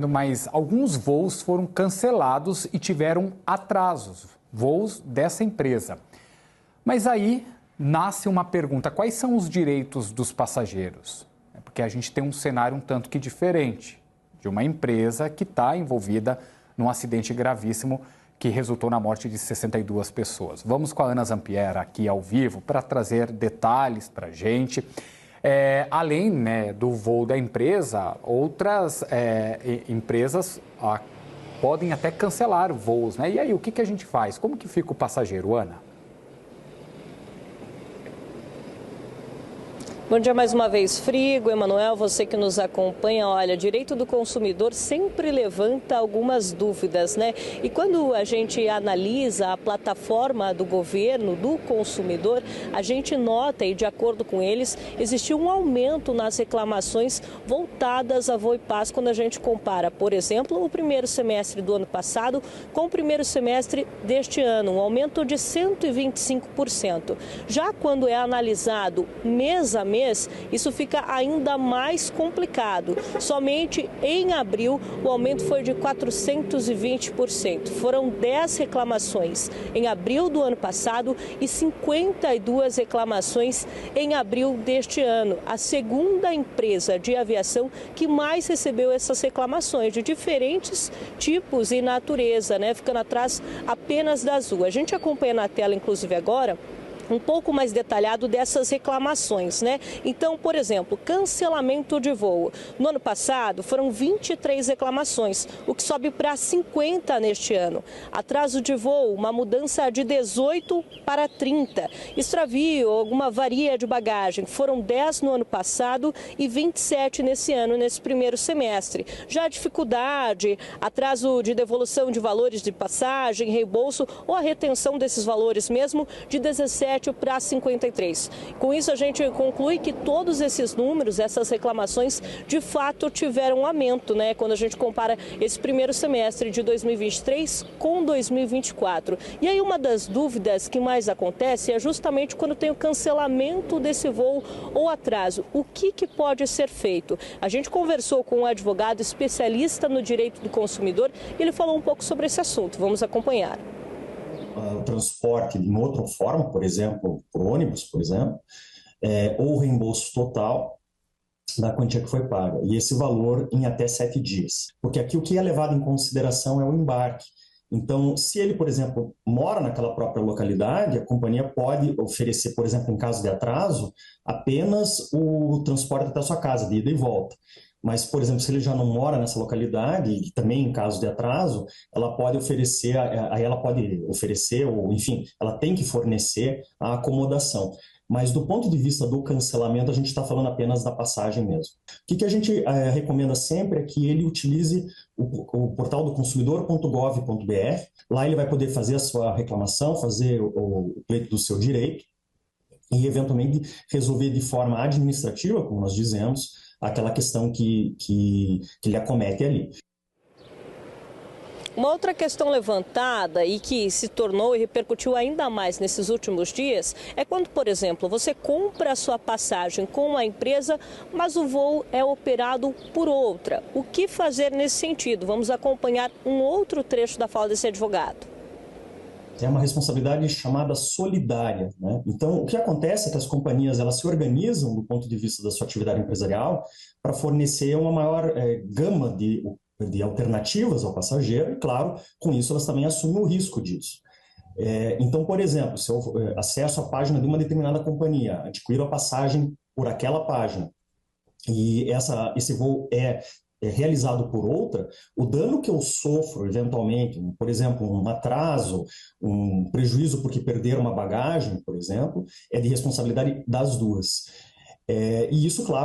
Mas alguns voos foram cancelados e tiveram atrasos, voos dessa empresa. Mas aí nasce uma pergunta: quais são os direitos dos passageiros? Porque a gente tem um cenário um tanto que diferente de uma empresa que está envolvida num acidente gravíssimo que resultou na morte de 62 pessoas. Vamos com a Ana Zampieri aqui ao vivo para trazer detalhes para a gente. Além, né, do voo da empresa, outras empresas podem até cancelar voos, né? E aí, o que a gente faz? Como que fica o passageiro, Ana? Bom dia mais uma vez, Frigo, Emanuel, você que nos acompanha. Olha, direito do consumidor sempre levanta algumas dúvidas, né? E quando a gente analisa a plataforma do governo, do consumidor, a gente nota, e de acordo com eles, existiu um aumento nas reclamações voltadas a Voo e Pass quando a gente compara, por exemplo, o primeiro semestre do ano passado com o primeiro semestre deste ano, um aumento de 125%. Já quando é analisado mês a mês, isso fica ainda mais complicado. Somente em abril o aumento foi de 420%. Foram 10 reclamações em abril do ano passado e 52 reclamações em abril deste ano. A segunda empresa de aviação que mais recebeu essas reclamações de diferentes tipos e natureza, né? Ficando atrás apenas da Azul. A gente acompanha na tela, inclusive agora, um pouco mais detalhado dessas reclamações, né? Então, por exemplo, cancelamento de voo. No ano passado foram 23 reclamações, o que sobe para 50 neste ano. Atraso de voo, uma mudança de 18 para 30. Extravio, alguma avaria de bagagem, foram 10 no ano passado e 27 nesse ano, nesse primeiro semestre. Já a dificuldade, atraso de devolução de valores de passagem, reembolso ou a retenção desses valores mesmo, de 17 para 53. Com isso, a gente conclui que todos esses números, essas reclamações, de fato tiveram um aumento, né? Quando a gente compara esse primeiro semestre de 2023 com 2024. E aí, uma das dúvidas que mais acontece é justamente quando tem o cancelamento desse voo ou atraso. O que pode ser feito? A gente conversou com um advogado especialista no direito do consumidor e ele falou um pouco sobre esse assunto. Vamos acompanhar. O transporte em outra forma, por exemplo, por ônibus, por exemplo, ou reembolso total da quantia que foi paga. E esse valor em até 7 dias. Porque aqui o que é levado em consideração é o embarque. Então, se ele, por exemplo, mora naquela própria localidade, a companhia pode oferecer, por exemplo, em caso de atraso, apenas o transporte até a sua casa, de ida e volta. Mas, por exemplo, se ele já não mora nessa localidade, e também em caso de atraso, ela pode oferecer, aí ela pode oferecer, ou enfim, ela tem que fornecer a acomodação. Mas do ponto de vista do cancelamento, a gente está falando apenas da passagem mesmo. O que a gente recomenda sempre é que ele utilize o portal do consumidor.gov.br. Lá ele vai poder fazer a sua reclamação, fazer o pleito do seu direito e, eventualmente, resolver de forma administrativa, como nós dizemos, aquela questão que lhe acomete ali. Uma outra questão levantada e que se tornou e repercutiu ainda mais nesses últimos dias é quando, por exemplo, você compra a sua passagem com uma empresa, mas o voo é operado por outra. O que fazer nesse sentido? Vamos acompanhar um outro trecho da fala desse advogado. É uma responsabilidade chamada solidária, né? Então, o que acontece é que as companhias elas se organizam do ponto de vista da sua atividade empresarial para fornecer uma maior gama de alternativas ao passageiro e, claro, com isso elas também assumem o risco disso. Então, por exemplo, se eu acesso a página de uma determinada companhia, adquiro a passagem por aquela página e esse voo é realizado por outra, o dano que eu sofro eventualmente, por exemplo, um atraso, um prejuízo porque perderam uma bagagem, por exemplo, é de responsabilidade das duas. E isso, claro,